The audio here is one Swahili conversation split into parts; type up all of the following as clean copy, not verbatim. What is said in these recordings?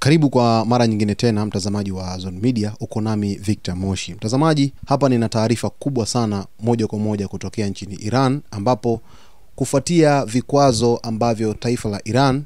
Karibu kwa mara nyingine tena mtazamaji wa Zone Media, uko nami Victor Moshi. Mtazamaji, hapa nina taarifa kubwa sana moja kwa moja kutokea nchini Iran, ambapo kufuatia vikwazo ambavyo taifa la Iran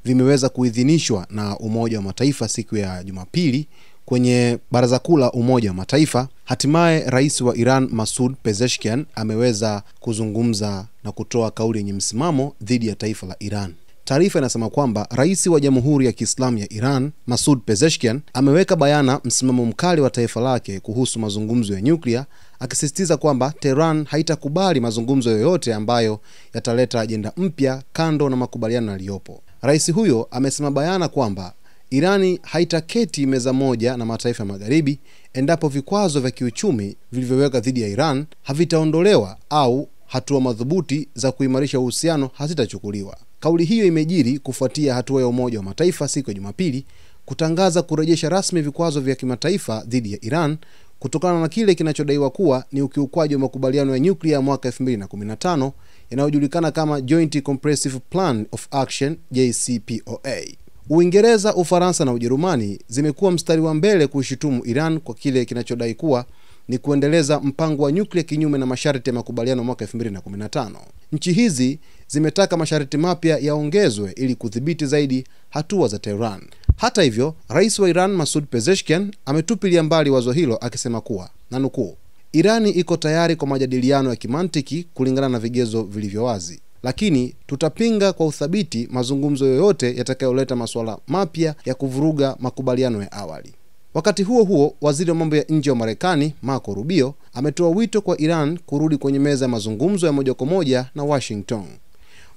vimeweza kuidhinishwa na Umoja wa Mataifa siku ya Jumapili kwenye Baraza Kuu la Umoja wa Mataifa, hatimaye Rais wa Iran Masoud Pezeshkian ameweza kuzungumza na kutoa kauli yenye msimamo dhidi ya taifa la Iran. Taarifa inasema kwamba Rais wa Jamhuri ya Kiislamu ya Iran Masoud Pezeshkian ameweka bayana msimamo mkali wa taifa lake kuhusu mazungumzo ya nyuklia, akisisitiza kwamba Tehran haitakubali mazungumzo yoyote ambayo yataleta ajenda mpya kando na makubaliano yaliyopo. Rais huyo amesema bayana kwamba Irani haitaketi meza moja na mataifa ya magharibi endapo vikwazo vya kiuchumi vilivyoweka dhidi ya Iran havitaondolewa au hatua madhubuti za kuimarisha uhusiano hazitachukuliwa. Kauli hiyo imejiri kufuatia hatua ya Umoja wa Mataifa siku ya Jumapili kutangaza kurejesha rasmi vikwazo vya kimataifa dhidi ya Iran kutokana na kile kinachodaiwa kuwa ni ukiukwaji wa makubaliano ya nyuklia mwaka 2015 yanayojulikana kama Joint Comprehensive Plan of Action JCPOA. Uingereza, Ufaransa na Ujerumani zimekuwa mstari wa mbele kuishutumu Iran kwa kile kinachodai kuwa ni kuendeleza mpango wa nyuklia kinyume na masharti ya makubaliano mwaka 2015. Nchi hizi zimetaka masharti mapya yaongezwe ili kudhibiti zaidi hatua za Tehran. Hata hivyo, Rais wa Iran Masoud Pezeshkian ametupilia mbali wazo hilo, akisema kuwa, na nukuu, Irani iko tayari kwa majadiliano ya kimantiki kulingana na vigezo vilivyo wazi, lakini tutapinga kwa uthabiti mazungumzo yoyote yatakayoleta masuala mapya ya kuvuruga makubaliano ya awali. Wakati huo huo, waziri wa mambo ya nje wa Marekani Marco Rubio ametoa wito kwa Iran kurudi kwenye meza ya mazungumzo ya moja kwa moja na Washington.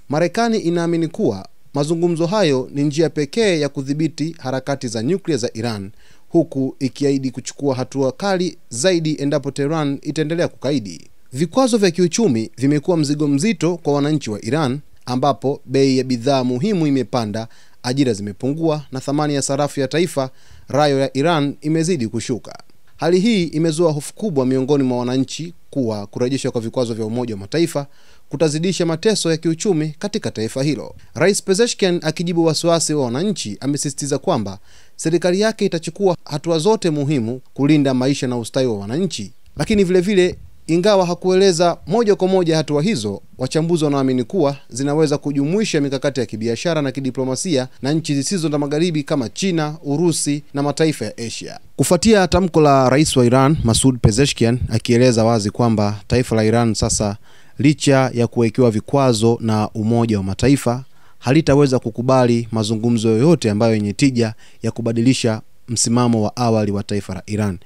Marekani inaamini kuwa mazungumzo hayo ni njia pekee ya kudhibiti harakati za nyuklia za Iran, huku ikiahidi kuchukua hatua kali zaidi endapo Tehran itaendelea kukaidi. Vikwazo vya kiuchumi vimekuwa mzigo mzito kwa wananchi wa Iran, ambapo bei ya bidhaa muhimu imepanda, ajira zimepungua na thamani ya sarafu ya taifa rayo ya Iran imezidi kushuka. Hali hii imezua hofu kubwa miongoni mwa wananchi kuwa kurejeshwa kwa vikwazo vya Umoja wa Mataifa kutazidisha mateso ya kiuchumi katika taifa hilo. Rais Pezeshkian, akijibu wasiwasi wa wananchi, amesisitiza kwamba serikali yake itachukua hatua zote muhimu kulinda maisha na ustawi wa wananchi, lakini vile vile, ingawa hakueleza moja kwa moja hatua hizo, wachambuzi wanaamini kuwa zinaweza kujumuisha mikakati ya kibiashara na kidiplomasia na nchi zisizo za magharibi kama China, Urusi na mataifa ya Asia. Kufuatia tamko la Rais wa Iran Masoud Pezeshkian akieleza wazi kwamba taifa la Iran sasa, licha ya kuwekewa vikwazo na Umoja wa Mataifa, halitaweza kukubali mazungumzo yoyote ambayo yenye tija ya kubadilisha msimamo wa awali wa taifa la Iran.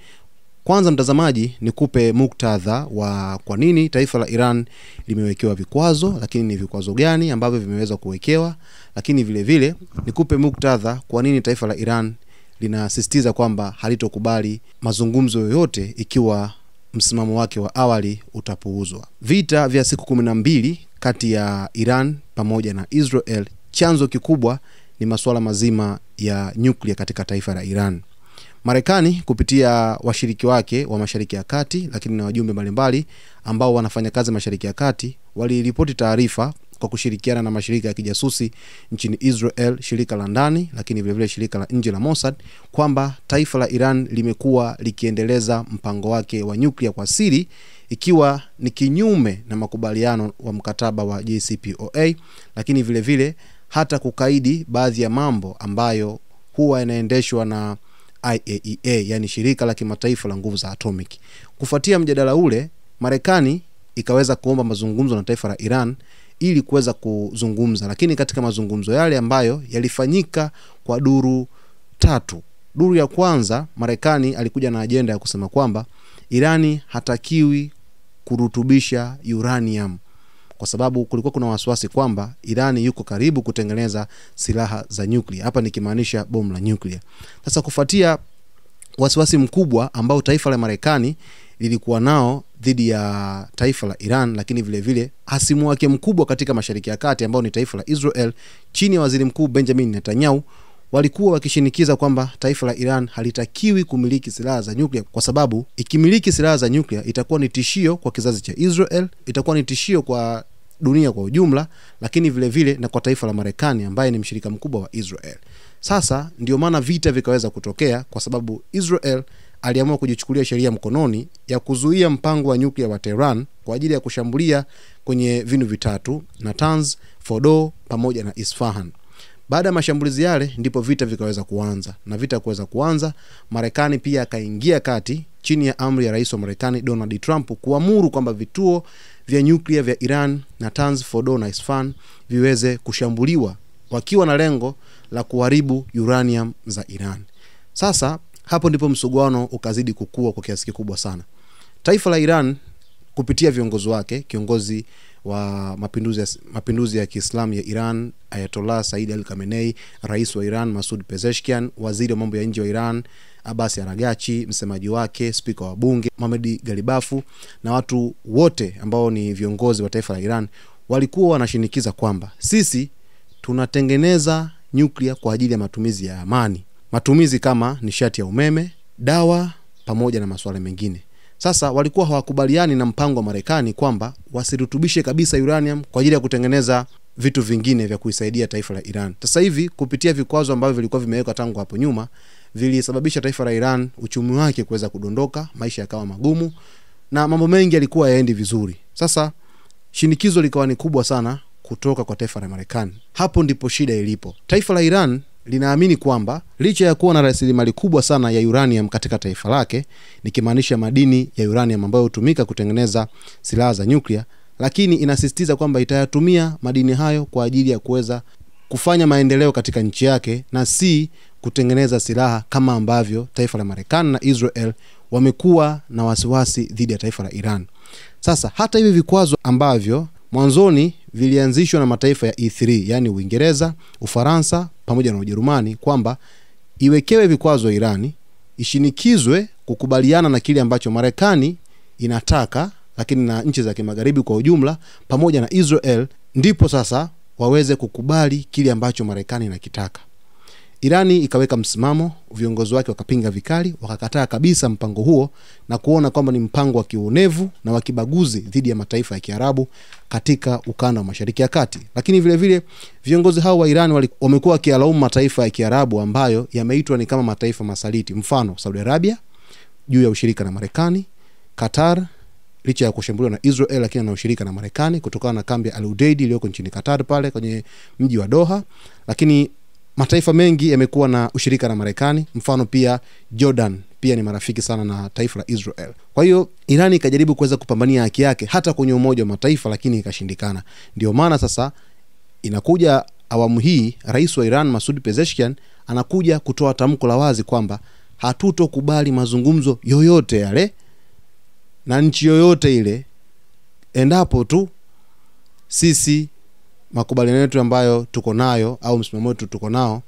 Kwanza mtazamaji, nikupe muktadha wa kwa nini taifa la Iran limewekewa vikwazo, lakini ni vikwazo gani ambavyo vimeweza kuwekewa, lakini vile vile nikupe muktadha kwa nini taifa la Iran linasisitiza kwamba halitokubali mazungumzo yoyote ikiwa msimamo wake wa awali utapuuzwa. Vita vya siku 12 kati ya Iran pamoja na Israel, chanzo kikubwa ni masuala mazima ya nyuklia katika taifa la Iran. Marekani kupitia washiriki wake wa Mashariki ya Kati, lakini na wajumbe mbalimbali ambao wanafanya kazi Mashariki ya Kati, waliripoti taarifa kwa kushirikiana na mashirika ya kijasusi nchini Israel, shirika la ndani, lakini vile vile shirika la nje la Mossad, kwamba taifa la Iran limekuwa likiendeleza mpango wake wa nyuklia kwa siri, ikiwa ni kinyume na makubaliano wa mkataba wa JCPOA, lakini vile vile hata kukaidi baadhi ya mambo ambayo huwa yanaendeshwa na IAEA, yani shirika la kimataifa la nguvu za atomic. Kufuatia mjadala ule, Marekani ikaweza kuomba mazungumzo na taifa la Iran ili kuweza kuzungumza, lakini katika mazungumzo yale ambayo yalifanyika kwa duru 3. Duru ya kwanza, Marekani alikuja na ajenda ya kusema kwamba Irani hatakiwi kurutubisha uranium kwa sababu kulikuwa kuna wasiwasi kwamba Irani yuko karibu kutengeneza silaha za nyuklia, hapa nikimaanisha bomu la nyuklia. Sasa kufuatia wasiwasi mkubwa ambao taifa la Marekani lilikuwa nao dhidi ya taifa la Iran, lakini vile vile hasimu wake mkubwa katika Mashariki ya Kati ambao ni taifa la Israel chini ya Waziri Mkuu Benjamin Netanyahu, walikuwa wakishinikiza kwamba taifa la Iran halitakiwi kumiliki silaha za nyuklia, kwa sababu ikimiliki silaha za nyuklia itakuwa ni tishio kwa kizazi cha Israel, itakuwa ni tishio kwa dunia kwa ujumla, lakini vile vile na kwa taifa la Marekani ambaye ni mshirika mkubwa wa Israel. Sasa ndio maana vita vikaweza kutokea, kwa sababu Israel aliamua kujichukulia sheria mkononi ya kuzuia mpango wa nyuklia wa Tehran kwa ajili ya kushambulia kwenye vinu vitatu: Natanz, Fordo pamoja na Isfahan. Baada ya mashambulizi yale ndipo vita vikaweza kuanza, na vita kuweza kuanza, Marekani pia akaingia kati chini ya amri ya rais wa Marekani Donald Trump kuamuru kwamba vituo vya nyuklia vya Iran, Natanz, Fordo na Isfahan viweze kushambuliwa, wakiwa na lengo la kuharibu uranium za Iran. Sasa hapo ndipo msuguano ukazidi kukua kwa kiasi kikubwa sana. Taifa la Iran kupitia viongozi wake, kiongozi wa mapinduzi ya Kiislamu ya Iran Ayatollah Said Ali Khamenei, rais wa Iran Masoud Pezeshkian, waziri wa mambo ya nje wa Iran Abbas Araghchi, msemaji wake, spika wa bunge Mohammad Ghalibafu, na watu wote ambao ni viongozi wa taifa la Iran walikuwa wanashinikiza kwamba sisi tunatengeneza nyuklia kwa ajili ya matumizi ya amani, matumizi kama nishati ya umeme, dawa pamoja na masuala mengine. Sasa walikuwa hawakubaliani na mpango wa Marekani kwamba wasirutubishe kabisa uranium kwa ajili ya kutengeneza vitu vingine vya kuisaidia taifa la Iran. Sasa hivi kupitia vikwazo ambavyo vilikuwa vimewekwa tangu hapo nyuma, vilisababisha taifa la Iran uchumi wake kuweza kudondoka, maisha yakawa magumu na mambo mengi yalikuwa yaendi vizuri. Sasa shinikizo likawa ni kubwa sana kutoka kwa taifa la Marekani. Hapo ndipo shida ilipo. Taifa la Iran linaamini kwamba licha ya kuwa na rasilimali kubwa sana ya uranium katika taifa lake, nikimaanisha madini ya uranium ambayo hutumika kutengeneza silaha za nyuklia, lakini inasisitiza kwamba itayatumia madini hayo kwa ajili ya kuweza kufanya maendeleo katika nchi yake na si kutengeneza silaha, kama ambavyo taifa la Marekani na Israel wamekuwa na wasiwasi dhidi ya taifa la Iran. Sasa hata hivi vikwazo ambavyo mwanzoni vilianzishwa na mataifa ya E3, yani Uingereza, Ufaransa pamoja na Ujerumani, kwamba iwekewe vikwazo Irani, ishinikizwe kukubaliana na kile ambacho Marekani inataka, lakini na nchi za kimagharibi kwa ujumla pamoja na Israel, ndipo sasa waweze kukubali kile ambacho Marekani inakitaka. Irani ikaweka msimamo, viongozi wake wakapinga vikali, wakakataa kabisa mpango huo na kuona kwamba ni mpango wa kiuonevu na wa kibaguzi dhidi ya mataifa ya Kiarabu katika ukanda wa Mashariki ya Kati. Lakini vile vile viongozi hao wa Iran wamekuwa wakialaumu mataifa ya Kiarabu ambayo yameitwa ni kama mataifa masaliti, mfano Saudi Arabia juu ya ushirika na Marekani, Qatar licha ya kushambuliwa na Israel lakini na ushirika na Marekani kutokana na kambi ya Al Udeid iliyoko nchini Qatar pale kwenye mji wa Doha. Lakini mataifa mengi yamekuwa na ushirika na Marekani, mfano pia Jordan pia ni marafiki sana na taifa la Israel. Kwa hiyo Irani ikajaribu kuweza kupambania haki yake hata kwenye Umoja wa Mataifa, lakini ikashindikana. Ndio maana sasa inakuja awamu hii, rais wa Iran Masoud Pezeshkian anakuja kutoa tamko la wazi kwamba hatutokubali mazungumzo yoyote yale na nchi yoyote ile endapo tu sisi makubaliano yetu ambayo tuko nayo au msimamo wetu tuko nao,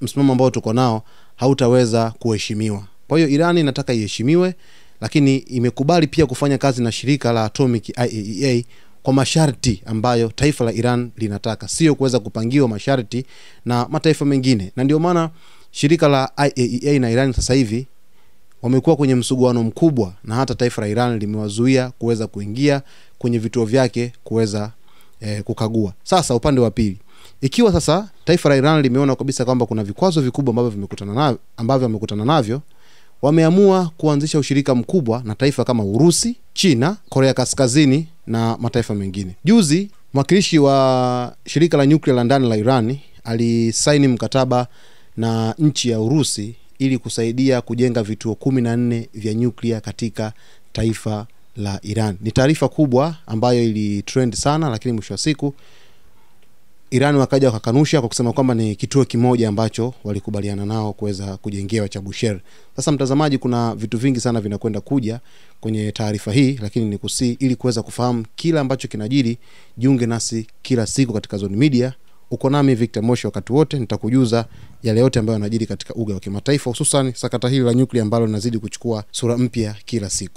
msimamo ambao tuko nao hautaweza kuheshimiwa. Kwa hiyo Iran inataka iheshimiwe, lakini imekubali pia kufanya kazi na shirika la Atomic IAEA kwa masharti ambayo taifa la Iran linataka, sio kuweza kupangiwa masharti na mataifa mengine. Na ndio maana shirika la IAEA na Iran sasa hivi wamekuwa kwenye msuguano mkubwa, na hata taifa la Iran limewazuia kuweza kuingia kwenye vituo vyake kuweza kukagua. Sasa upande wa pili, ikiwa sasa taifa la Iran limeona kabisa kwamba kuna vikwazo vikubwa ambavyo wamekutana navyo, wameamua kuanzisha ushirika mkubwa na taifa kama Urusi, China, Korea Kaskazini na mataifa mengine. Juzi mwakilishi wa shirika la nyuklia la ndani la Iran alisaini mkataba na nchi ya Urusi ili kusaidia kujenga vituo 14 vya nyuklia katika taifa la Iran. Ni taarifa kubwa ambayo ili trend sana, lakini mwisho wa siku Iran wakaja wakakanusha kwa kusema kwamba ni kituo kimoja ambacho walikubaliana nao kuweza kujengewa cha Bushehr. Sasa mtazamaji, kuna vitu vingi sana vinakwenda kuja kwenye taarifa hii, lakini nikusi ili kuweza kufahamu kila ambacho kinajiri, jiunge nasi kila siku katika Zone Media. Uko nami Victor Moshi wakati wote, nitakujuza yale yote ambayo yanajiri katika uga wa kimataifa, hususan sakata hili la nyuklia ambalo linazidi kuchukua sura mpya kila siku.